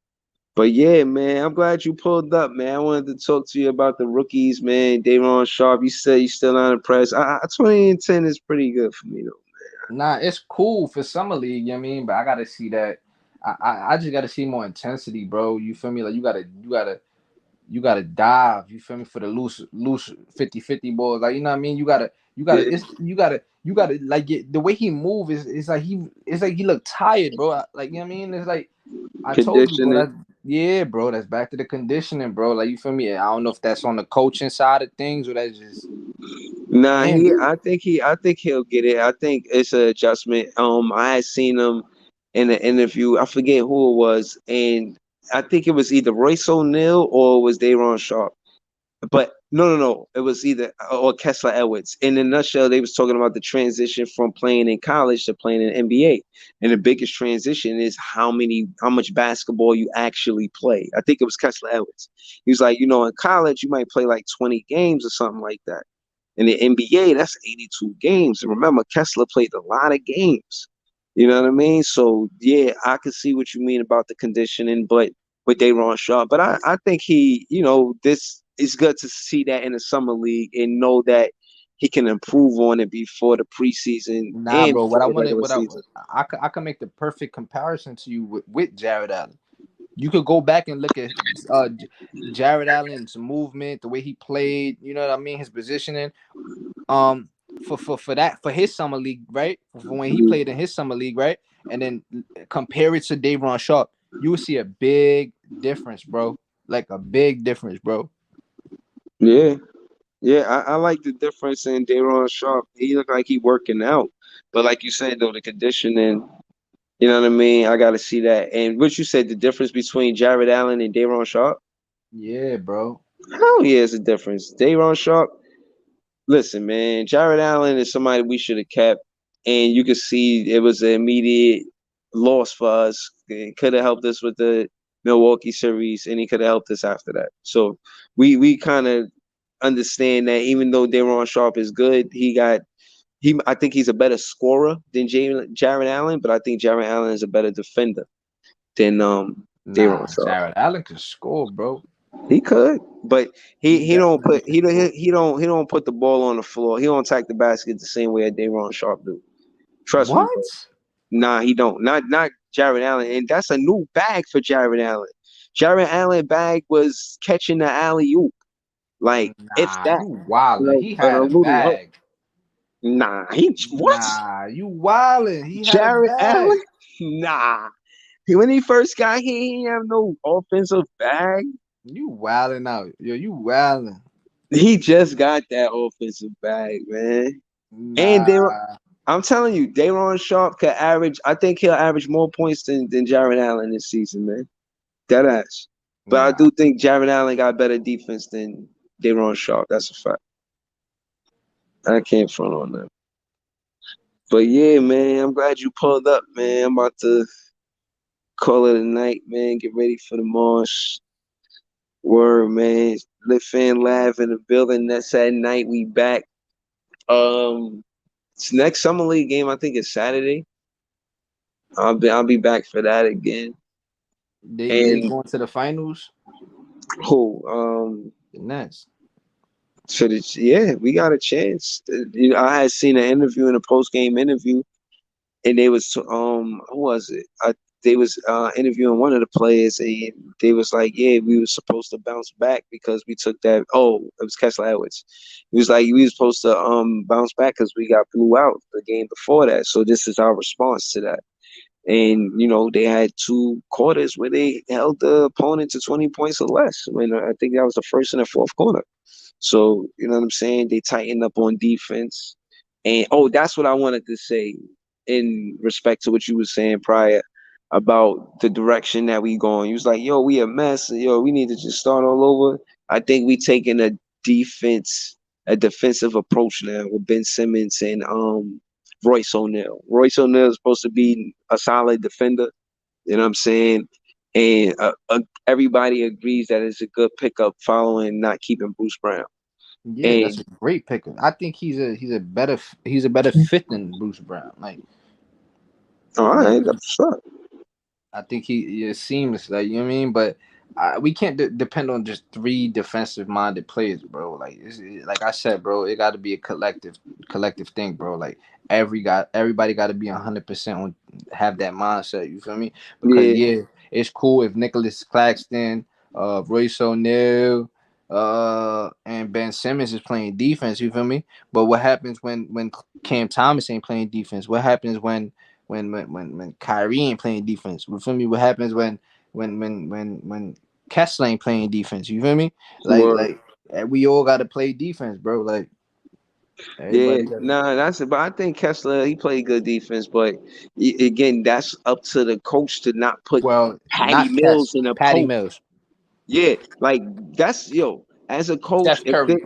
But yeah, man, I'm glad you pulled up, man. I wanted to talk to you about the rookies, man. Day'Ron Sharpe, you said you still not impressed. 2010 is pretty good for me, though.
Nah, it's cool for summer league, you know what I mean? But I gotta see that. I just gotta see more intensity, bro. You feel me? Like you gotta dive, you feel me, for the loose 50-50 balls. Like, you know what I mean? You gotta like the way he move is like he look tired, bro. Like, you know what I mean? It's like I told you, bro.
Conditioning.
Yeah, bro. That's back to the conditioning, bro. Like, you feel me? I don't know if that's on the coaching side of things or that's just
Nah,
him.
I think he'll get it. I think it's an adjustment. I had seen him in an interview. I forget who it was, and I think it was either Royce O'Neal or it was Day'Ron Sharpe. But No. It was either or Kessler Edwards. In a nutshell, they was talking about the transition from playing in college to playing in NBA. And the biggest transition is how much basketball you actually play. I think it was Kessler Edwards. He was like, in college you might play like 20 games or something like that. In the NBA, that's 82 games. And remember, Kessler played a lot of games. You know what I mean? So yeah, I can see what you mean about the conditioning, but with Day'Ron Sharpe. But I think he, this is good to see that in the summer league and know that he can improve on it before the preseason
Nah,
and
bro. What
before
I
the
wanted,
regular
what
season.
I can make the perfect comparison to you with Jared Allen. You could go back and look at Jared Allen's movement, the way he played. You know what I mean? His positioning. Um, for his summer league, right? For when he played in his summer league, right? And then compare it to Day'Ron Sharpe, you will see a big difference, bro. Like a big difference, bro.
Yeah. Yeah, I like the difference in Day'Ron Sharpe. He looked like he working out. But like you said, though, the conditioning, you know what I mean? I got to see that. And what you said, the difference between Jared Allen and Day'Ron Sharpe?
Yeah, bro.
Hell yeah, it's a difference. Day'Ron Sharpe, listen, man, Jared Allen is somebody we should have kept. And you could see it was an immediate loss for us. It could have helped us with the Milwaukee series, and he could have helped us after that. So we kind of understand that even though Day'Ron Sharpe is good, I think he's a better scorer than Jared Allen, but I think Jared Allen is a better defender than Day'Ron
Nah,
Sharpe.
Jared Allen can score, bro.
He could, but
He
he don't
definitely
put
can score.
he don't put the ball on the floor. He don't attack the basket the same way that Day'Ron Sharpe do. Trust me, bro.
What?
Nah, he don't. Not Jared Allen, and that's a new bag for Jared Allen. Jared Allen bag was catching the alley oop, like if
Nah,
that,
you wildin'. He
an
had a
little.
bag.
Nah, he what?
Nah, you wildin'. He had a
Jared
bag.
Allen? Nah. When he first got here, he didn't have no offensive bag.
You wildin' out. Yo, you wildin'.
He just got that offensive bag, man. And
Nah.
I'm telling you, Day'Ron Sharpe could average. I think he'll average more points than Jared Allen this season, man. Dead ass. But I
Nah.
do think Jared Allen got better defense than Day'Ron Sharpe. That's a fact. I can't front on that. But yeah, man, I'm glad you pulled up, man. I'm about to call it a night, man. Get ready for the march. Word, man. Lit Fan Lab in the building. That's at night. We back. It's next summer league game. I think it's Saturday. I'll be back for that again.
They
And
going to the finals?
who
The Nets.
we got a chance. I had seen an interview in a post game interview, and they was who was it? They was interviewing one of the players, and they was like, yeah, we were supposed to bounce back because we took that. Oh, it was Kessler Edwards. He was like, we were supposed to bounce back because we got blew out the game before that. So this is our response to that. And they had 2 quarters where they held the opponent to 20 points or less. I think that was the first and the fourth quarter. So you know what I'm saying? They tightened up on defense. And that's what I wanted to say in respect to what you were saying prior about the direction that we going. You was like, yo, we a mess. Yo, we need to just start all over. I think we taking a defensive approach now with Ben Simmons and Royce O'Neal. Royce O'Neal is supposed to be a solid defender. You know what I'm saying? And everybody agrees that it's a good pickup following not keeping Bruce Brown.
Yeah, that's
And
a great pick. I think he's a better fit than Bruce Brown. Like,
all right, that's what's up.
I think he seems like, you know what I mean, but we can't depend on just 3 defensive minded players, bro. Like like I said, bro, it got to be a collective thing, bro. Like everybody got to be 100% on have that mindset. You feel me? Because
Yeah,
yeah, it's cool if Nicholas Claxton, Royce O'Neal, and Ben Simmons is playing defense. You feel me? But what happens when Cam Thomas ain't playing defense? What happens when Kyrie ain't playing defense? You feel me? What happens when Kessler ain't playing defense? You feel me?
word.
We all got to play defense, bro. Like
Yeah,
everybody got.
nah, that's it. But I think Kessler, he played good defense. But again, that's up to the coach to not put
Well,
Patty
not
Mills
Kess,
in a
Patty
post.
Mills.
Yeah, like that's As a coach,
Steph Curry.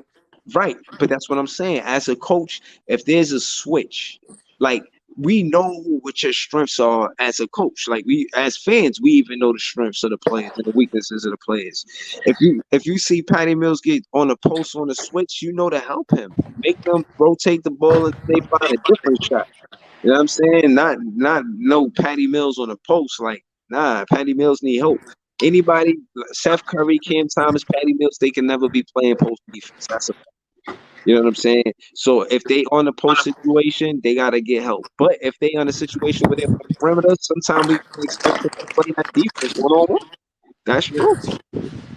right, but that's what I'm saying. As a coach, if there's a switch, like we know what your strengths are as a coach. Like we as fans, we even know the strengths of the players and the weaknesses of the players. If you see Patty Mills get on a post on a switch, you know to help him. Make them rotate the ball until they find a different shot. You know what I'm saying? Not no Patty Mills on a post. Like, nah, Patty Mills need help. Anybody, Seth Curry, Cam Thomas, Patty Mills, they can never be playing post defense. That's a you know what I'm saying? So if they on a post situation, they gotta get help. But if they on a situation where they're on the perimeter, sometimes we can expect them to play that defense one on one. That's true.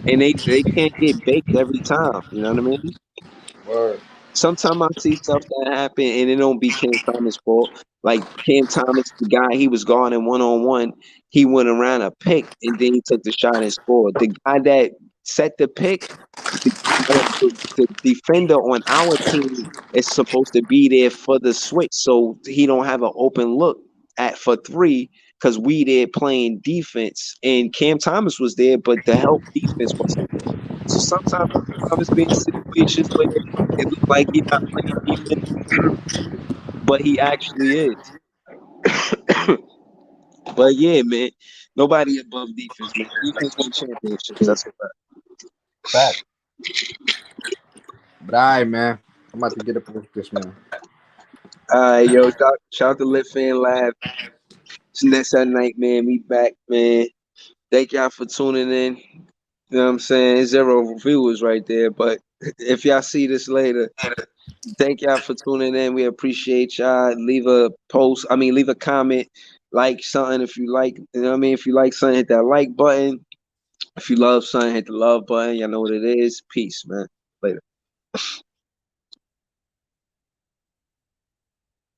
And they can't get baked every time. You know what I mean?
Word.
Sometimes I see stuff that happen and it don't be Cam Thomas' fault. Like Cam Thomas, the guy he was guarding one on one, he went around a pick and then he took the shot and scored. The guy that set the pick, the defender on our team is supposed to be there for the switch, so he don't have an open look at for three because we there playing defense and Cam Thomas was there, but the help defense wasn't there. So sometimes Thomas be in situations where it look like he's not playing defense, but he actually is. But yeah, man, nobody above defense, man. Defense win championships. That's a fact.
Fact. But all right, man. I'm about to get up with this, man.
All right, yo, shout out to Lit Fan Lab. It's next Saturday night, man. We back, man. Thank y'all for tuning in. You know what I'm saying? 0 viewers right there. But if y'all see this later, thank y'all for tuning in. We appreciate y'all. Leave a post. Leave a comment. Like something if you like. You know what I mean? If you like something, hit that like button. If you love something, hit the love button. Y'all know what it is. Peace, man. Later.